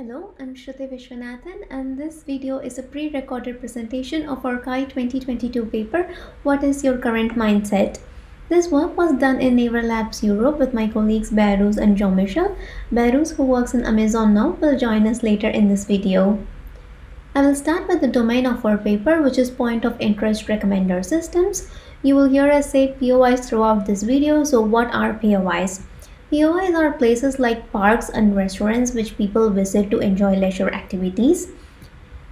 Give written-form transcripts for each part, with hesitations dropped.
Hello, I'm Sruthi Viswanathan, and this video is a pre-recorded presentation of our CHI 2022 paper, What is Your Current Mindset? This work was done in Naval Labs Europe with my colleagues Behrooz and Jean-Michel. Behrooz, who works in Amazon now, will join us later in this video. I will start with the domain of our paper, which is Point of Interest Recommender Systems. You will hear us say POIs throughout this video, so what are POIs? POIs are places like parks and restaurants which people visit to enjoy leisure activities.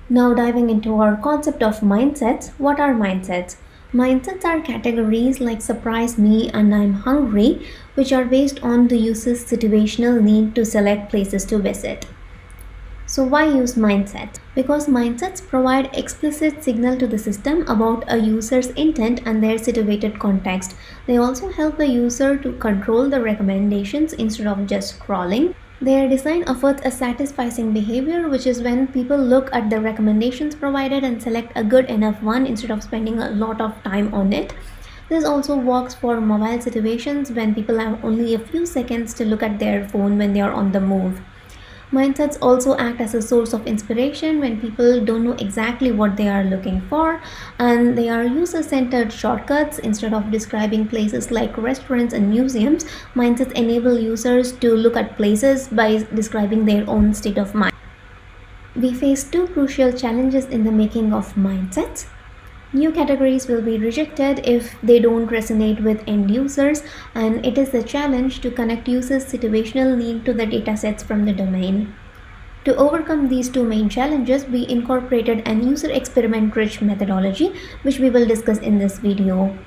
Now diving into our concept of mindsets, what are mindsets? Mindsets are categories like surprise me and I'm hungry, which are based on the user's situational need to select places to visit. So why use mindsets? Because mindsets provide explicit signal to the system about a user's intent and their situated context. They also help the user to control the recommendations instead of just scrolling. Their design affords a satisficing behavior, which is when people look at the recommendations provided and select a good enough one instead of spending a lot of time on it. This also works for mobile situations when people have only a few seconds to look at their phone when they are on the move. Mindsets also act as a source of inspiration when people don't know exactly what they are looking for, and they are user-centered shortcuts. Instead of describing places like restaurants and museums, mindsets enable users to look at places by describing their own state of mind. We face two crucial challenges in the making of mindsets. New categories will be rejected if they don't resonate with end users, and it is a challenge to connect users' situational need to the datasets from the domain. To overcome these two main challenges, we incorporated an user experiment-rich methodology, which we will discuss in this video.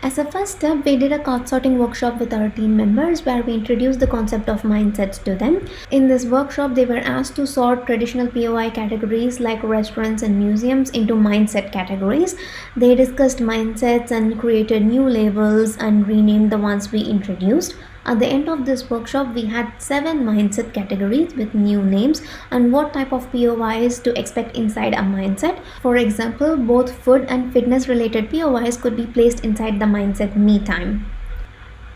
As a first step, we did a card sorting workshop with our team members where we introduced the concept of mindsets to them. In this workshop, they were asked to sort traditional POI categories like restaurants and museums into mindset categories. They discussed mindsets and created new labels and renamed the ones we introduced. At the end of this workshop, we had 7 mindset categories with new names and what type of POIs to expect inside a mindset. For example, both food and fitness related POIs could be placed inside the mindset me time.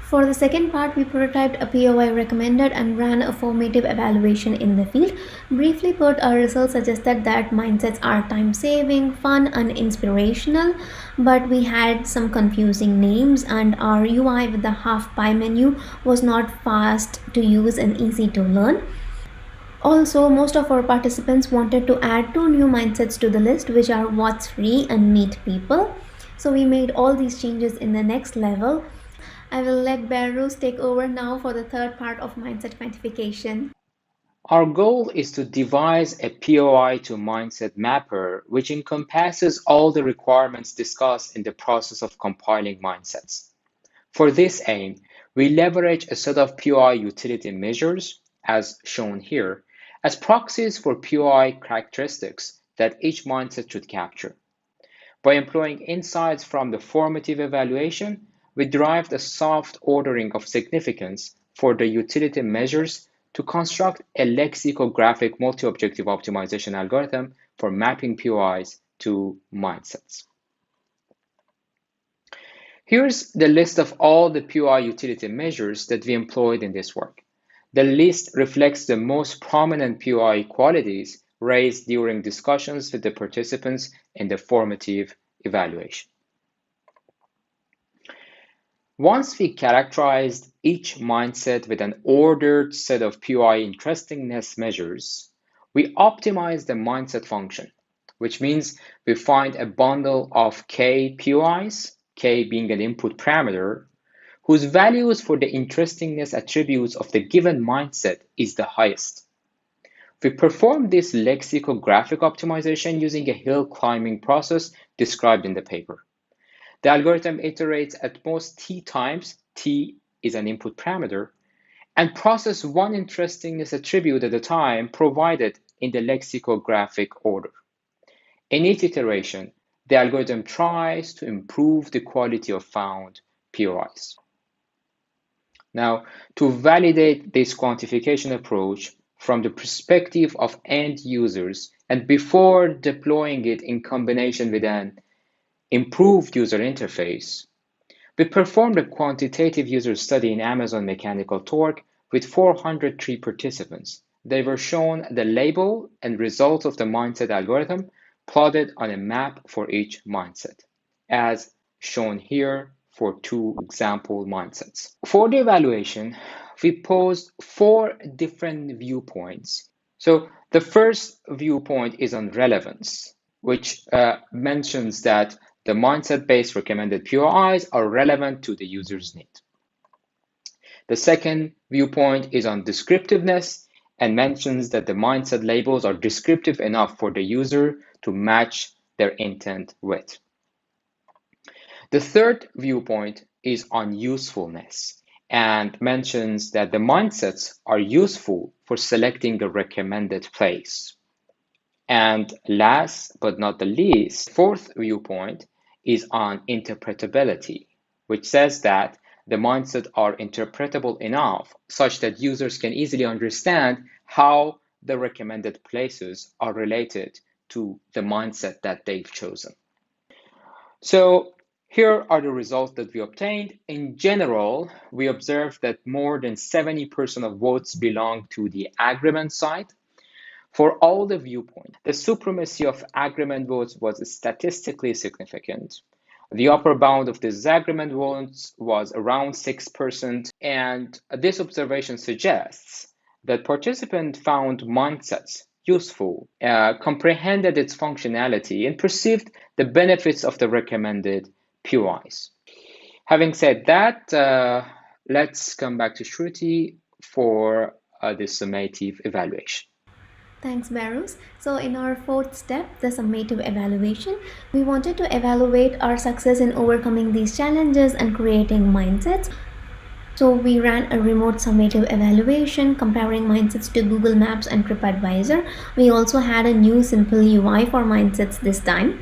For the second part, we prototyped a POI recommended and ran a formative evaluation in the field. Briefly put, our results suggested that mindsets are time-saving, fun, and inspirational, but we had some confusing names, and our UI with the half pie menu was not fast to use and easy to learn. Also, most of our participants wanted to add 2 new mindsets to the list, which are what's free and meet people. So we made all these changes in the next level. I will let Behrooz take over now for the third part of mindset quantification. Our goal is to devise a POI to mindset mapper which encompasses all the requirements discussed in the process of compiling mindsets. For this aim, we leverage a set of POI utility measures, as shown here, as proxies for POI characteristics that each mindset should capture. By employing insights from the formative evaluation, we derived a soft ordering of significance for the utility measures to construct a lexicographic multi-objective optimization algorithm for mapping POIs to mindsets. Here's the list of all the POI utility measures that we employed in this work. The list reflects the most prominent POI qualities raised during discussions with the participants in the formative evaluation. Once we characterized each mindset with an ordered set of POI interestingness measures, we optimized the mindset function, which means we find a bundle of k POIs, k being an input parameter, whose values for the interestingness attributes of the given mindset is the highest. We perform this lexicographic optimization using a hill climbing process described in the paper. The algorithm iterates at most t times, t is an input parameter, and processes one interestingness attribute at a time provided in the lexicographic order. In each iteration, the algorithm tries to improve the quality of found POIs. Now, to validate this quantification approach from the perspective of end users and before deploying it in combination with an improved user interface, we performed a quantitative user study in Amazon Mechanical Turk with 403 participants they were shown the label and results of the mindset algorithm plotted on a map for each mindset, as shown here for two example mindsets. For the evaluation, we posed four different viewpoints. So the first viewpoint is on relevance, which mentions that the mindset-based recommended POIs are relevant to the user's need. The second viewpoint is on descriptiveness and mentions that the mindset labels are descriptive enough for the user to match their intent with. The third viewpoint is on usefulness and mentions that the mindsets are useful for selecting a recommended place. And last but not the least, fourth viewpoint is on interpretability, which says that the mindsets are interpretable enough such that users can easily understand how the recommended places are related to the mindset that they've chosen. So here are the results that we obtained. In general, we observed that more than 70% of votes belong to the agreement side. For all the viewpoints, the supremacy of agreement votes was statistically significant. The upper bound of disagreement votes was around 6%, and this observation suggests that participants found mindsets useful, comprehended its functionality, and perceived the benefits of the recommended POIs. Having said that, let's come back to Shruti for the summative evaluation. Thanks, Behrooz. So in our fourth step, the summative evaluation, we wanted to evaluate our success in overcoming these challenges and creating mindsets. So we ran a remote summative evaluation comparing mindsets to Google Maps and TripAdvisor. We also had a new simple UI for mindsets this time.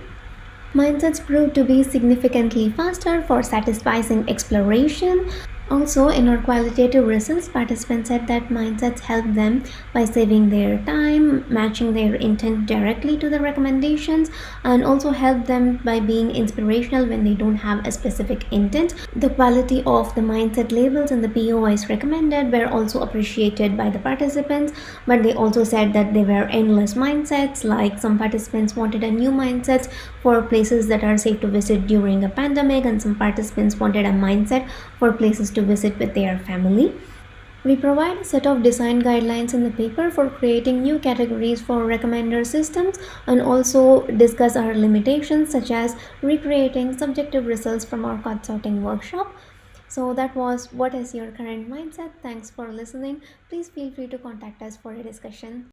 Mindsets proved to be significantly faster for satisficing exploration. Also, in our qualitative results, participants said that mindsets help them by saving their time, matching their intent directly to the recommendations, and also help them by being inspirational when they don't have a specific intent. The quality of the mindset labels and the POIs recommended were also appreciated by the participants, but they also said that they were endless mindsets, like some participants wanted a new mindset for places that are safe to visit during a pandemic, and some participants wanted a mindset for places to visit with their family. We provide a set of design guidelines in the paper for creating new categories for recommender systems and also discuss our limitations such as recreating subjective results from our code sorting workshop. So that was what is your current mindset. Thanks for listening. Please feel free to contact us for a discussion.